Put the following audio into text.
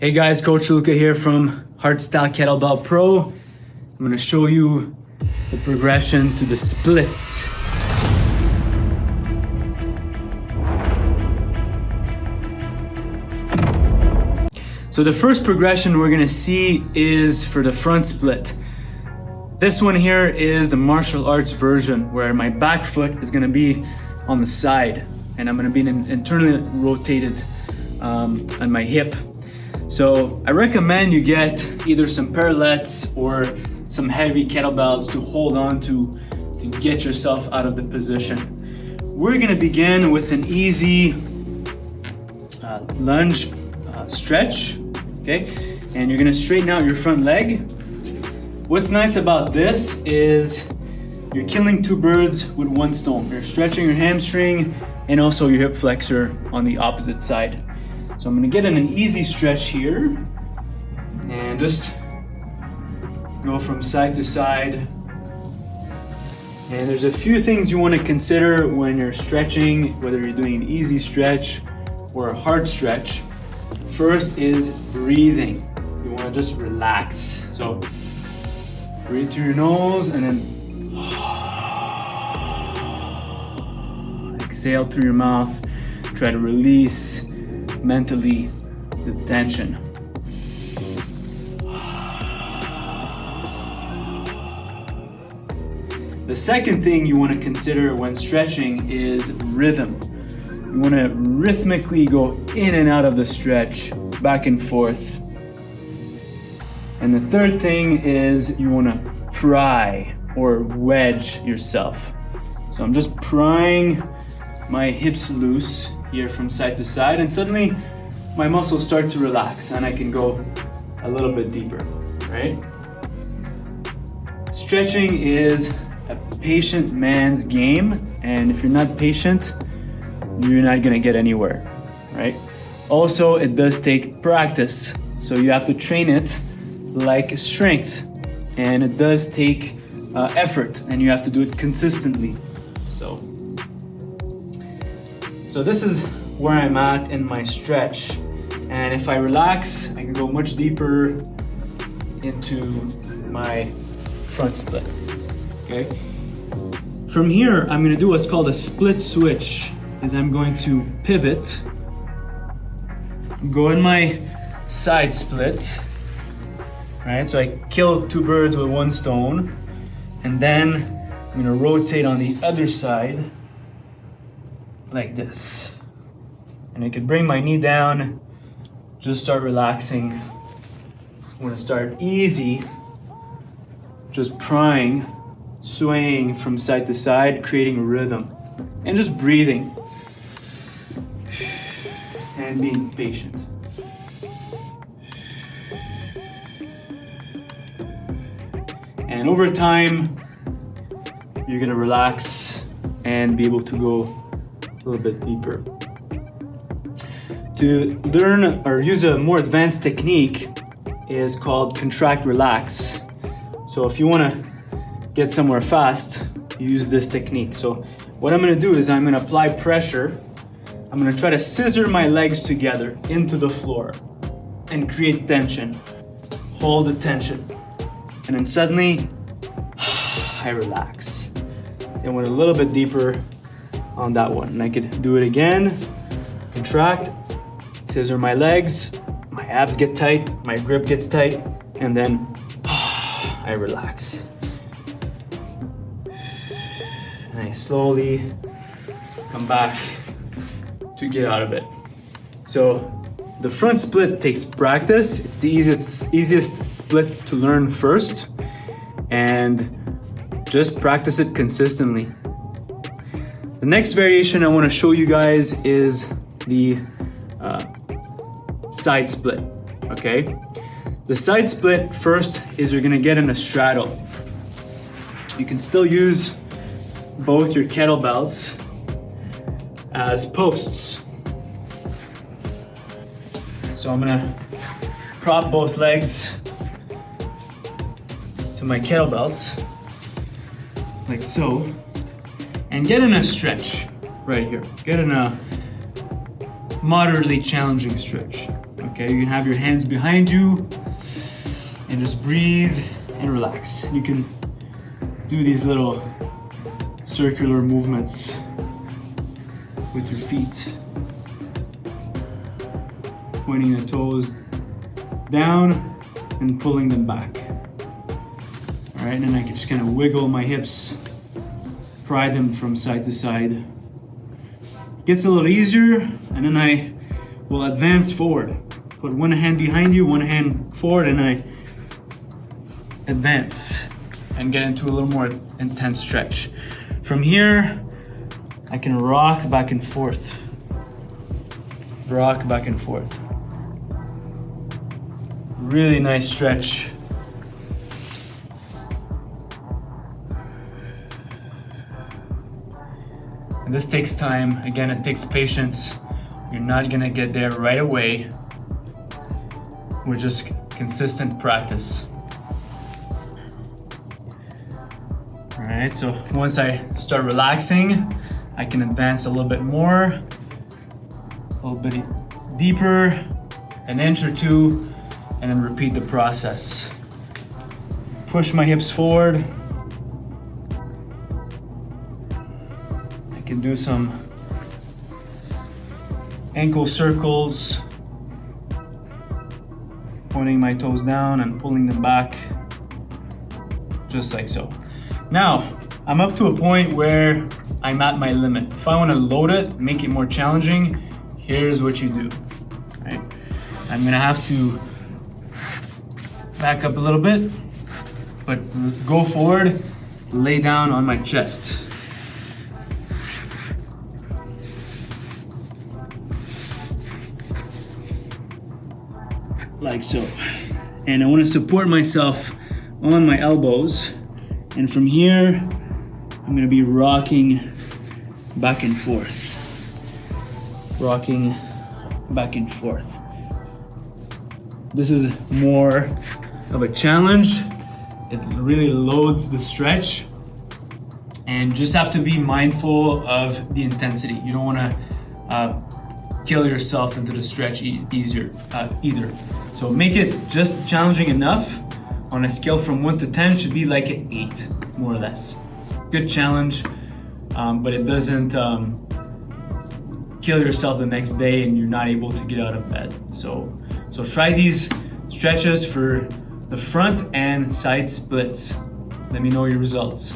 Hey guys, Coach Luca here from Hardstyle Kettlebell Pro. I'm going to show you the progression to the splits. So the first progression we're going to see is for the front split. This one here is the martial arts version where my back foot is going to be on the side and I'm going to be internally rotated on my hip. So I recommend you get either some parallettes or some heavy kettlebells to hold on to get yourself out of the position. We're gonna begin with an easy lunge stretch, okay? And you're gonna straighten out your front leg. What's nice about this is you're killing two birds with one stone. You're stretching your hamstring and also your hip flexor on the opposite side. So I'm gonna get in an easy stretch here and just go from side to side. And there's a few things you wanna consider when you're stretching, whether you're doing an easy stretch or a hard stretch. First is breathing. You wanna just relax. So breathe through your nose and then exhale through your mouth. Try to release mentally the tension. The second thing you want to consider when stretching is rhythm. You want to rhythmically go in and out of the stretch, back and forth. And the third thing is you want to pry or wedge yourself. So I'm just prying my hips loose here from side to side, and suddenly my muscles start to relax and I can go a little bit deeper, right? Stretching is a patient man's game, and if you're not patient, you're not gonna get anywhere, right? Also, it does take practice, so you have to train it like strength, and it does take effort, and you have to do it consistently. So this is where I'm at in my stretch, and if I relax, I can go much deeper into my front split, okay? From here, I'm gonna do what's called a split switch, is I'm going to pivot, go in my side split, right? So I kill two birds with one stone, and then I'm gonna rotate on the other side, like this. And I could bring my knee down, just start relaxing. I'm gonna start easy, just prying, swaying from side to side, creating a rhythm, and just breathing and being patient. And over time, you're gonna relax and be able to go a little bit deeper. To learn or use a more advanced technique is called contract relax. So if you want to get somewhere fast, use this technique. So what I'm going to do is I'm going to apply pressure. I'm going to try to scissor my legs together into the floor and create tension. Hold the tension. And then suddenly I relax. And went a little bit deeper on that one, and I could do it again. Contract, scissor my legs, my abs get tight, my grip gets tight, and then I relax. And I slowly come back to get out of it. So the front split takes practice. It's the easiest split to learn first, and just practice it consistently. The next variation I want to show you guys is the side split, okay? The side split first is you're gonna get in a straddle. You can still use both your kettlebells as posts. So I'm gonna prop both legs to my kettlebells, like so. And get in a stretch right here. Get in a moderately challenging stretch. Okay, you can have your hands behind you and just breathe and relax. You can do these little circular movements with your feet, pointing the toes down and pulling them back. All right, and then I can just kind of wiggle my hips, pry them from side to side. Gets a little easier, and then I will advance forward. Put one hand behind you, one hand forward, and I advance and get into a little more intense stretch. From here, I can rock back and forth. Rock back and forth. Really nice stretch. And this takes time. Again, it takes patience. You're not gonna get there right away. We're just consistent practice. All right, so once I start relaxing, I can advance a little bit more, a little bit deeper, an inch or two, and then repeat the process. Push my hips forward. I can do some ankle circles, pointing my toes down and pulling them back, just like so. Now, I'm up to a point where I'm at my limit. If I want to load it, make it more challenging, here's what you do. Right? I'm gonna have to back up a little bit, but go forward, lay down on my chest. Like so. And I want to support myself on my elbows. And from here, I'm going to be rocking back and forth. Rocking back and forth. This is more of a challenge. It really loads the stretch. And just have to be mindful of the intensity. You don't want to kill yourself into the stretch either. So make it just challenging enough. On a scale from 1 to 10, should be like an 8, more or less. Good challenge, but it doesn't kill yourself the next day and you're not able to get out of bed. So try these stretches for the front and side splits. Let me know your results.